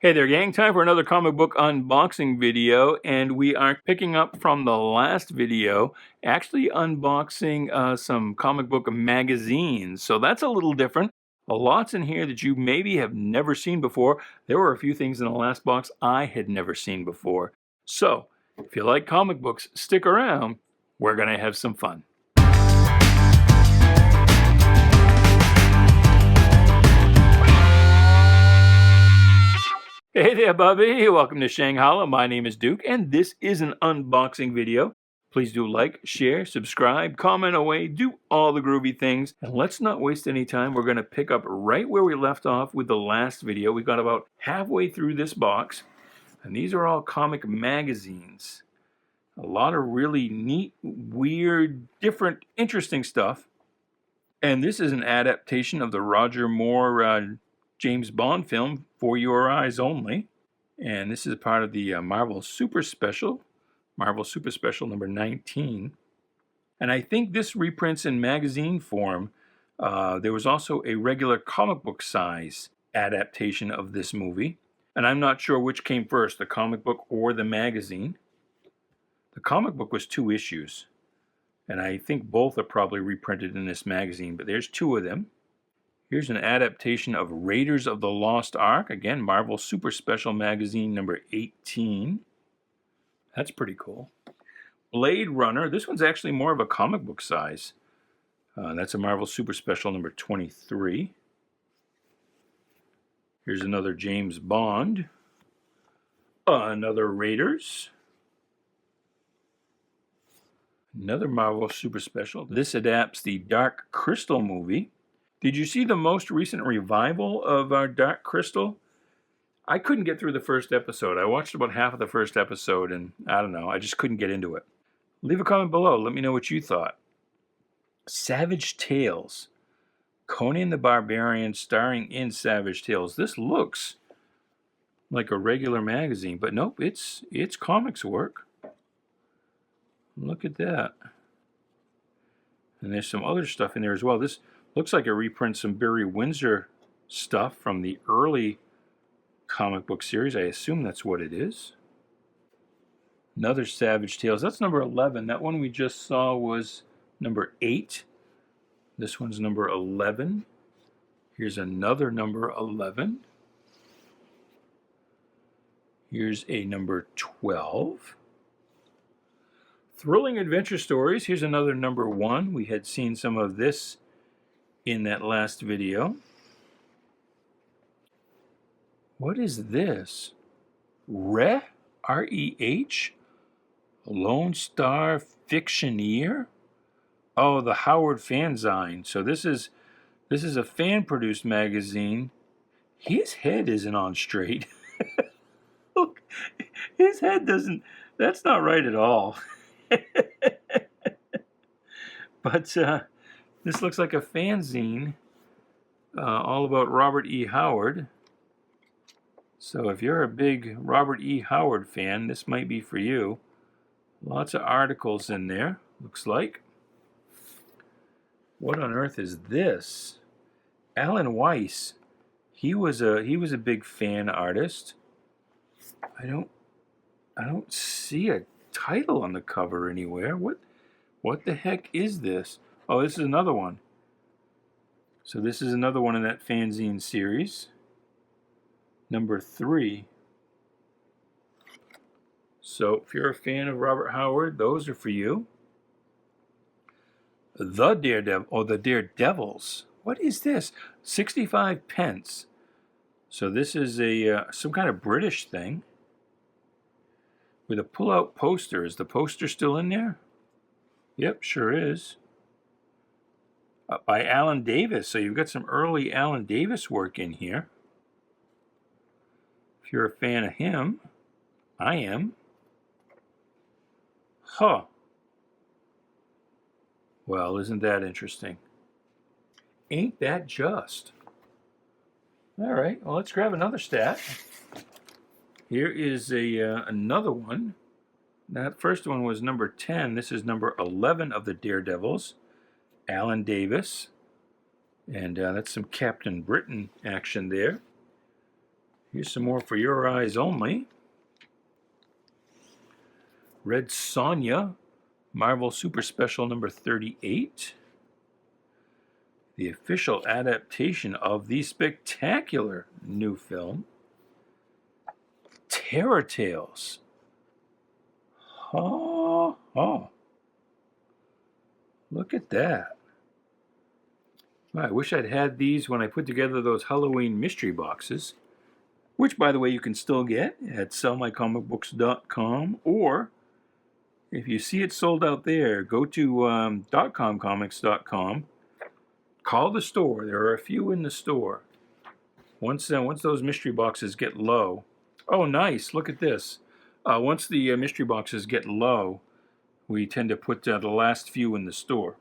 Hey there, gang. Time for another comic book unboxing video, and we are picking up from the last video, actually unboxing some comic book magazines. So that's a little different. A lot's in here that you maybe have never seen before. There were a few things in the last box I had never seen before. So, if you like comic books, stick around. We're going to have some fun. Hey there, Bubby. Welcome to Shanghalla. My name is Duke, and this is an unboxing video. Please do like, share, subscribe, comment away, do all the groovy things. And let's not waste any time. We're going to pick up right where we left off with the last video. We got about halfway through this box, and these are all comic magazines. A lot of really neat, weird, different, interesting stuff. And this is an adaptation of the Roger Moore James Bond film, For Your Eyes Only. And this is part of the Marvel Super Special number 19. And I think this reprints in magazine form. There was also a regular comic book size adaptation of this movie. And I'm not sure which came first, the comic book or the magazine. The comic book was 2 issues. And I think both are probably reprinted in this magazine, but there's 2 of them. Here's an adaptation of Raiders of the Lost Ark. Again, Marvel Super Special Magazine number 18. That's pretty cool. Blade Runner. This one's actually more of a comic book size. That's a Marvel Super Special number 23. Here's another James Bond. Another Raiders. Another Marvel Super Special. This adapts the Dark Crystal movie. Did you see the most recent revival of our Dark Crystal? I couldn't get through the first episode. I watched about half of the first episode, and I don't know, I just couldn't get into it. Leave a comment below. Let me know what you thought. Savage Tales. Conan the Barbarian starring in Savage Tales. This looks like a regular magazine, but nope, it's comics work. Look at that. And there's some other stuff in there as well. This looks like it reprints some Barry Windsor stuff from the early comic book series. I assume that's what it is. Another Savage Tales. That's number 11. That one we just saw was number 8. This one's number 11. Here's another number 11. Here's a number 12. Thrilling Adventure Stories. Here's another number 1. We had seen some of this in that last video. What is this? R-E-H? Lone Star Fictioneer? Oh, the Howard Fan Zine. So this is a fan-produced magazine. His head isn't on straight. Look, his head doesn't... That's not right at all. But this looks like a fanzine all about Robert E. Howard. So if you're a big Robert E. Howard fan, this might be for you. Lots of articles in there, looks like. What on earth is this? Alan Weiss. He was a big fan artist. I don't see a title on the cover anywhere. What the heck is this? Oh, this is another one. So this is another one in that fanzine series. Number 3. So if you're a fan of Robert Howard, those are for you. The Daredevils. What is this? 65 pence. So this is some kind of British thing. With a pull-out poster. Is the poster still in there? Yep, sure is. By Alan Davis. So you've got some early Alan Davis work in here. If you're a fan of him, I am. Huh. Well, isn't that interesting? Ain't that just? All right, well, let's grab another stat. Here is another one. That first one was number 10. This is number 11 of the Daredevils. Alan Davis. And that's some Captain Britain action there. Here's some more for your eyes only. Red Sonja, Marvel Super Special number 38. The official adaptation of the spectacular new film, Terror Tales. Oh, look at that. I wish I'd had these when I put together those Halloween mystery boxes, which, by the way, you can still get at sellmycomicbooks.com, or if you see it sold out there, go to .comcomics.com, call the store. There are a few in the store. Once those mystery boxes get low, oh, nice, look at this. Once the mystery boxes get low, we tend to put the last few in the store.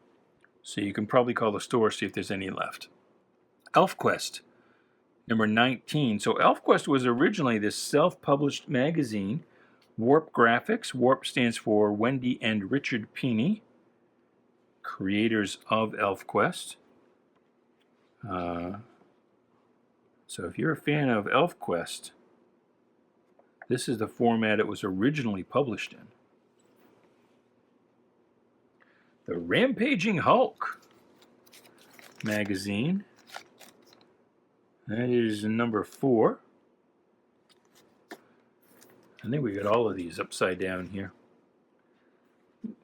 So you can probably call the store, see if there's any left. Elfquest, number 19. So Elfquest was originally this self-published magazine. Warp Graphics. Warp stands for Wendy and Richard Pini, creators of Elfquest. So if you're a fan of Elfquest, this is the format it was originally published in. The Rampaging Hulk magazine. That is number 4. I think we got all of these upside down here.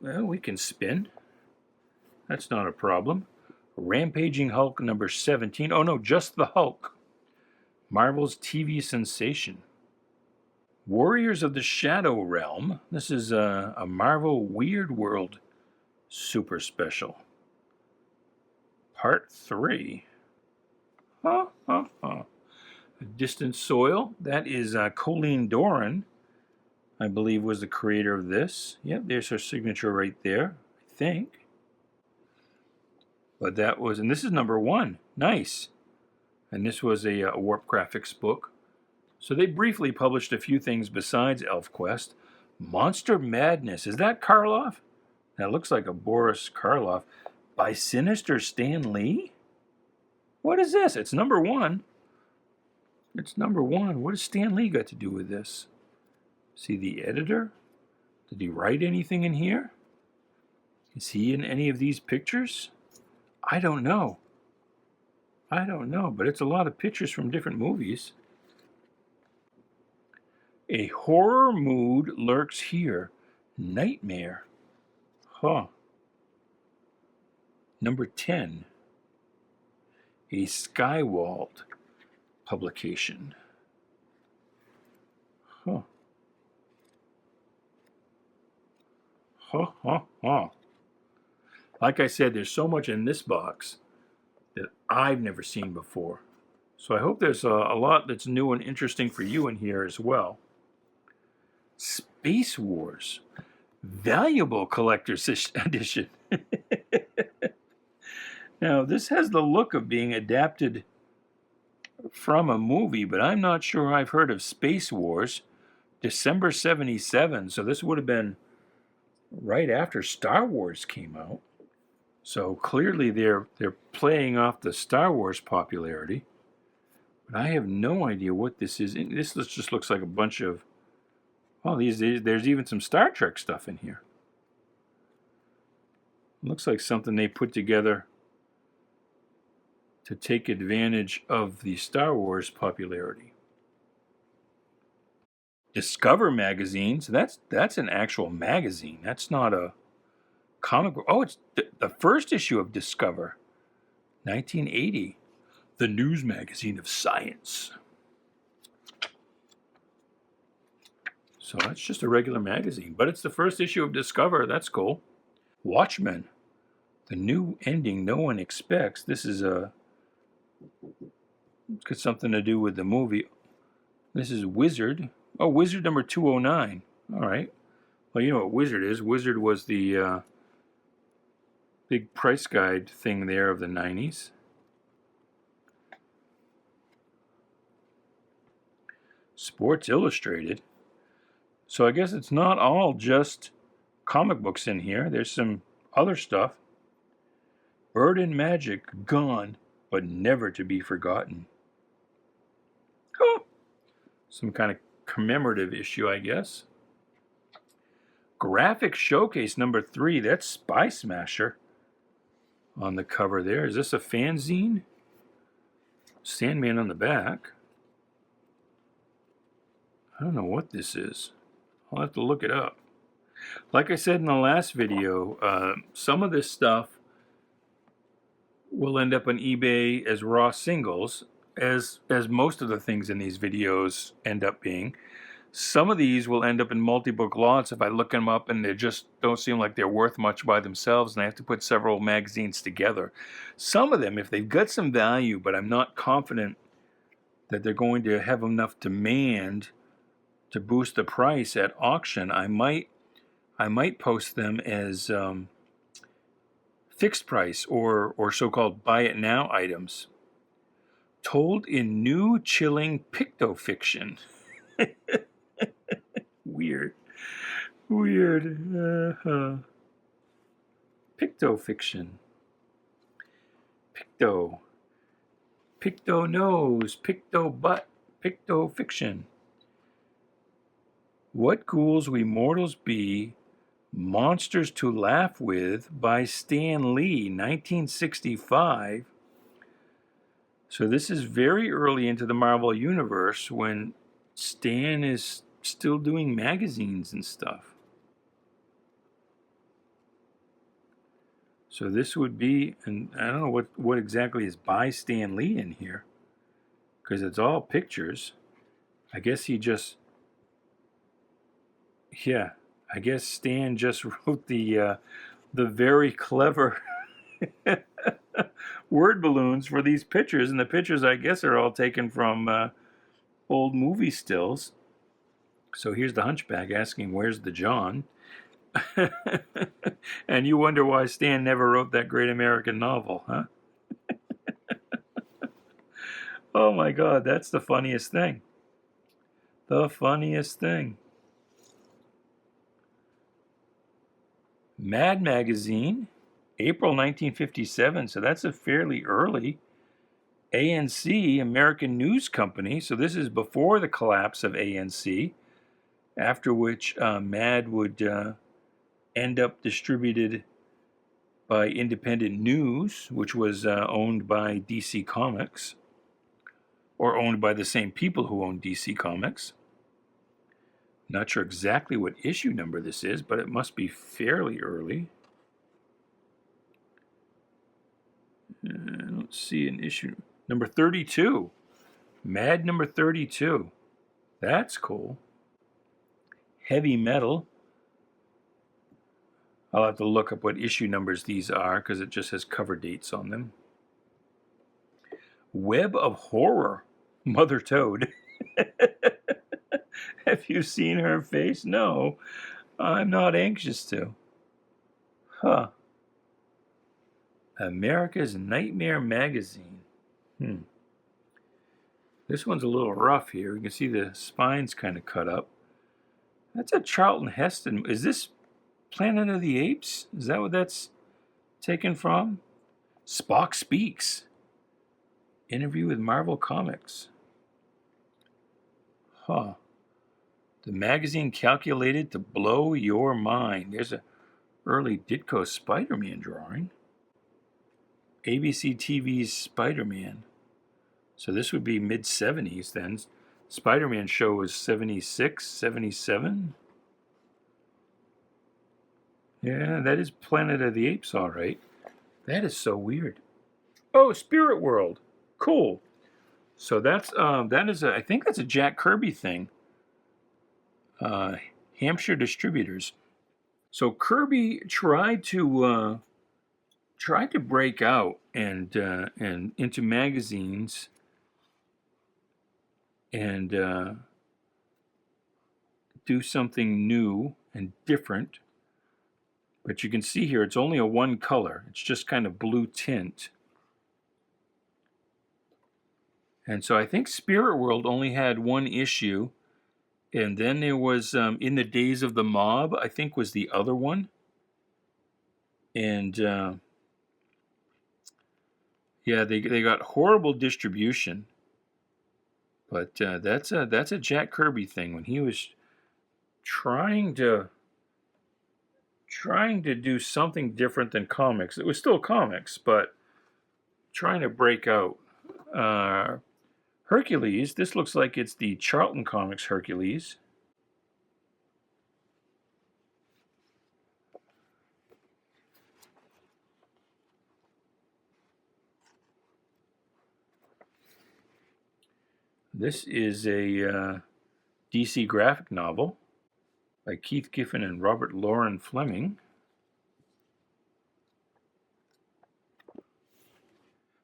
Well, we can spin. That's not a problem. Rampaging Hulk number 17. Oh no, just the Hulk. Marvel's TV sensation. Warriors of the Shadow Realm. This is a Marvel Weird World Super Special. Part 3. Distant Soil. That is Colleen Doran, I believe, was the creator of this. Yep, there's her signature right there, I think. But that was, and this is number 1. Nice. And this was a Warp Graphics book. So they briefly published a few things besides Elfquest. Monster Madness. Is that Karloff? That looks like a Boris Karloff. By Sinister Stan Lee? What is this? It's number 1. It's number 1. What does Stan Lee got to do with this? Is he the editor? Did he write anything in here? Is he in any of these pictures? I don't know. But it's a lot of pictures from different movies. A horror mood lurks here. Nightmare. Number 10. A Skywald publication. Like I said, there's so much in this box that I've never seen before. So I hope there's a lot that's new and interesting for you in here as well. Space Wars. Valuable Collector's Edition. Now, this has the look of being adapted from a movie, but I'm not sure I've heard of Space Wars. December 77, so this would have been right after Star Wars came out. So clearly they're playing off the Star Wars popularity. But I have no idea what this is. This just looks like a bunch of... Oh, there's even some Star Trek stuff in here. Looks like something they put together to take advantage of the Star Wars popularity. Discover magazine. So that's an actual magazine. That's not a comic book. Oh, it's the first issue of Discover, 1980. The news magazine of science. So that's just a regular magazine, but it's the first issue of Discover. That's cool. Watchmen, the new ending no one expects. This is it's got something to do with the movie. This is Wizard. Oh, Wizard number 209. All right. Well, you know what Wizard is. Wizard was the big price guide thing there of the 90s. Sports Illustrated. So I guess it's not all just comic books in here. There's some other stuff. Bird and Magic, gone, but never to be forgotten. Oh, Some kind of commemorative issue, I guess. Graphic Showcase number 3. That's Spy Smasher on the cover there. Is this a fanzine? Sandman on the back. I don't know what this is. I'll have to look it up. Like I said in the last video, some of this stuff will end up on eBay as raw singles, as most of the things in these videos end up being. Some of these will end up in multi-book lots if I look them up and they just don't seem like they're worth much by themselves and I have to put several magazines together. Some of them, if they've got some value, but I'm not confident that they're going to have enough demand to boost the price at auction, I might post them as fixed price or so-called buy it now items, told in new chilling pictofiction. Weird. Pictofiction. Picto nose, picto butt, pictofiction. What ghouls we mortals be, monsters to laugh with, by Stan Lee, 1965. So this is very early into the Marvel Universe when Stan is still doing magazines and stuff. So this would be, and I don't know what exactly is by Stan Lee in here, because it's all pictures. I guess he just, yeah, I guess Stan just wrote the very clever word balloons for these pictures, and the pictures I guess are all taken from old movie stills. So here's the Hunchback asking, "Where's the John?" And you wonder why Stan never wrote that great American novel, huh? Oh my God, that's the funniest thing. The funniest thing. Mad Magazine, April 1957, so that's a fairly early. ANC, American News Company, so this is before the collapse of ANC, after which Mad would end up distributed by Independent News, which was owned by DC Comics, or owned by the same people who own DC Comics. Not sure exactly what issue number this is, but it must be fairly early. I don't see an issue. Number 32. Mad number 32. That's cool. Heavy Metal. I'll have to look up what issue numbers these are because it just has cover dates on them. Web of Horror. Mother Toad. Have you seen her face? No, I'm not anxious to. Huh. America's Nightmare Magazine. This one's a little rough here. You can see the spine's kind of cut up. That's a Charlton Heston. Is this Planet of the Apes? Is that what that's taken from? Spock Speaks. Interview with Marvel Comics. Huh. The magazine calculated to blow your mind. There's an early Ditko SpiderMan drawing. ABC TV's SpiderMan. So this would be mid-70s then. SpiderMan show was 76, 77. Yeah, that is Planet of the Apes, all right. That is so weird. Oh, Spirit World. Cool. So that's I think that's a Jack Kirby thing. Hampshire Distributors. So Kirby tried to break out and into magazines and do something new and different. But you can see here it's only a one color. It's just kind of blue tint. And so I think Spirit World only had one issue. And then there was In the Days of the Mob, I think was the other one. And yeah, they got horrible distribution. But that's a Jack Kirby thing when he was trying to do something different than comics. It was still comics, but trying to break out. Hercules. This looks like it's the Charlton Comics Hercules. This is a DC graphic novel by Keith Giffen and Robert Loren Fleming.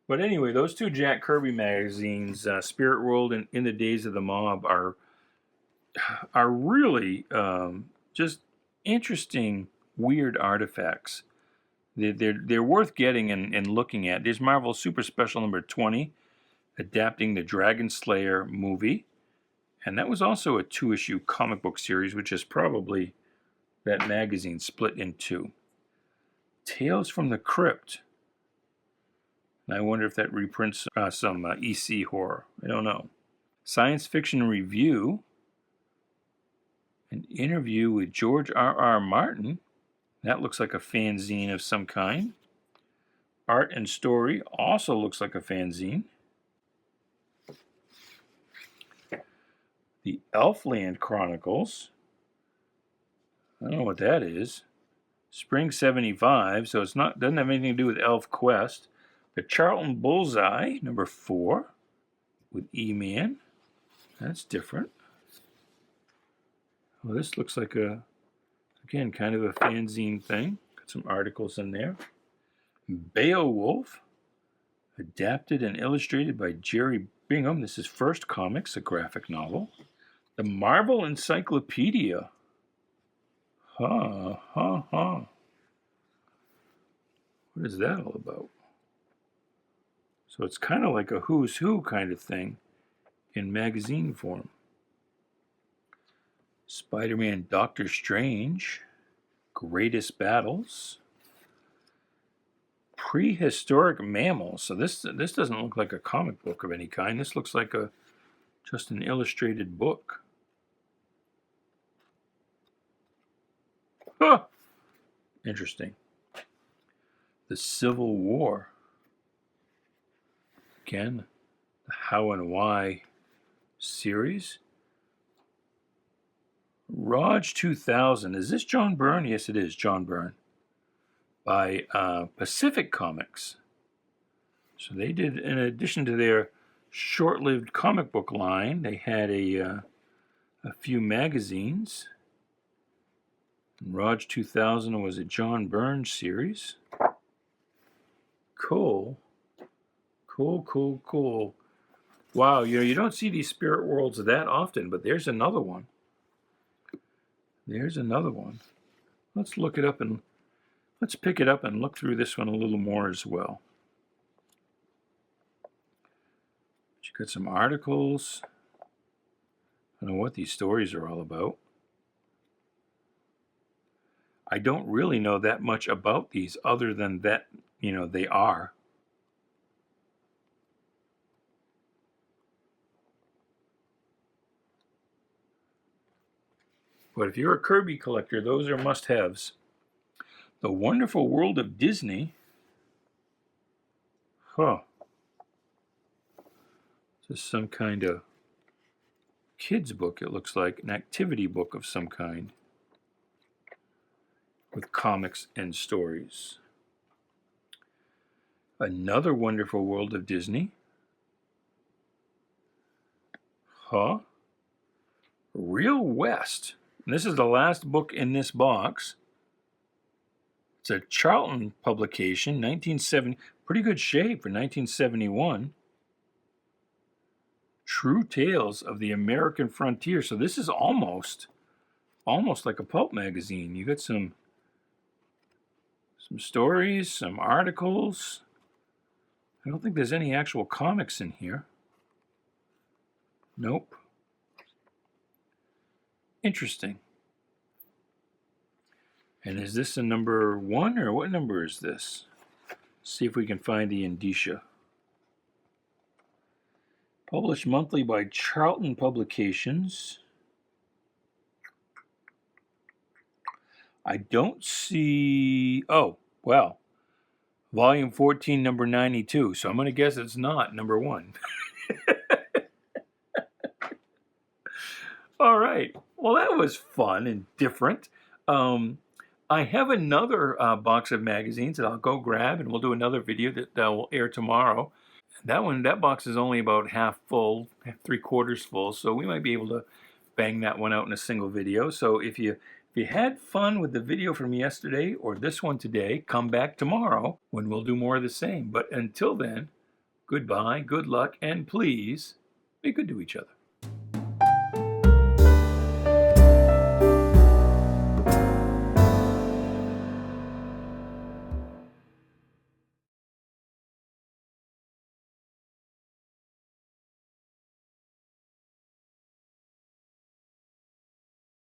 But anyway, those two Jack Kirby magazines, Spirit World and In the Days of the Mob, are really just interesting, weird artifacts. They're worth getting and looking at. There's Marvel Super Special number 20, adapting the Dragon Slayer movie. And that was also a 2-issue comic book series, which is probably that magazine split in two. Tales from the Crypt. And I wonder if that reprints some EC horror. I don't know. Science Fiction Review. An interview with George R.R. Martin. That looks like a fanzine of some kind. Art and Story also looks like a fanzine. The Elf Land Chronicles. I don't know what that is. Spring 75, so it's not, doesn't have anything to do with Elfquest. The Charlton Bullseye, number 4, with E-Man. That's different. Well, this looks like a, again, kind of a fanzine thing. Got some articles in there. Beowulf, adapted and illustrated by Jerry Bingham. This is First Comics, a graphic novel. The Marvel Encyclopedia. What is that all about? So it's kind of like a who's who kind of thing in magazine form. SpiderMan Doctor Strange. Greatest Battles. Prehistoric Mammals. So this doesn't look like a comic book of any kind. This looks like just an illustrated book. Huh. Interesting. The Civil War. Again, the How and Why series. Raj 2000. Is this John Byrne? Yes, it is John Byrne. By Pacific Comics. So they did, in addition to their short-lived comic book line, they had a few magazines. Raj 2000 was a John Byrne series. Cool. Wow, you don't see these Spirit Worlds that often, but there's another one. Let's look it up and let's pick it up and look through this one a little more as well. You got some articles. I don't know what these stories are all about. I don't really know that much about these other than that, they are. But if you're a Kirby collector, those are must-haves. The Wonderful World of Disney. Just some kind of kids book, it looks like. An activity book of some kind. With comics and stories. Another Wonderful World of Disney. Real West. And this is the last book in this box. It's a Charlton publication, 1970. Pretty good shape for 1971. True Tales of the American Frontier. So this is almost like a pulp magazine. You got some stories, some articles. I don't think there's any actual comics in here. Nope. Interesting. And is this a number 1 or what number is this? See if we can find the indicia. Published monthly by Charlton Publications. I don't see... Oh, well. Volume 14, number 92. So I'm going to guess it's not number 1. All right. Well, that was fun and different. I have another box of magazines that I'll go grab, and we'll do another video that will air tomorrow. That box is only about half full, 3/4 full, so we might be able to bang that one out in a single video. So if you had fun with the video from yesterday or this one today, come back tomorrow when we'll do more of the same. But until then, goodbye, good luck, and please be good to each other.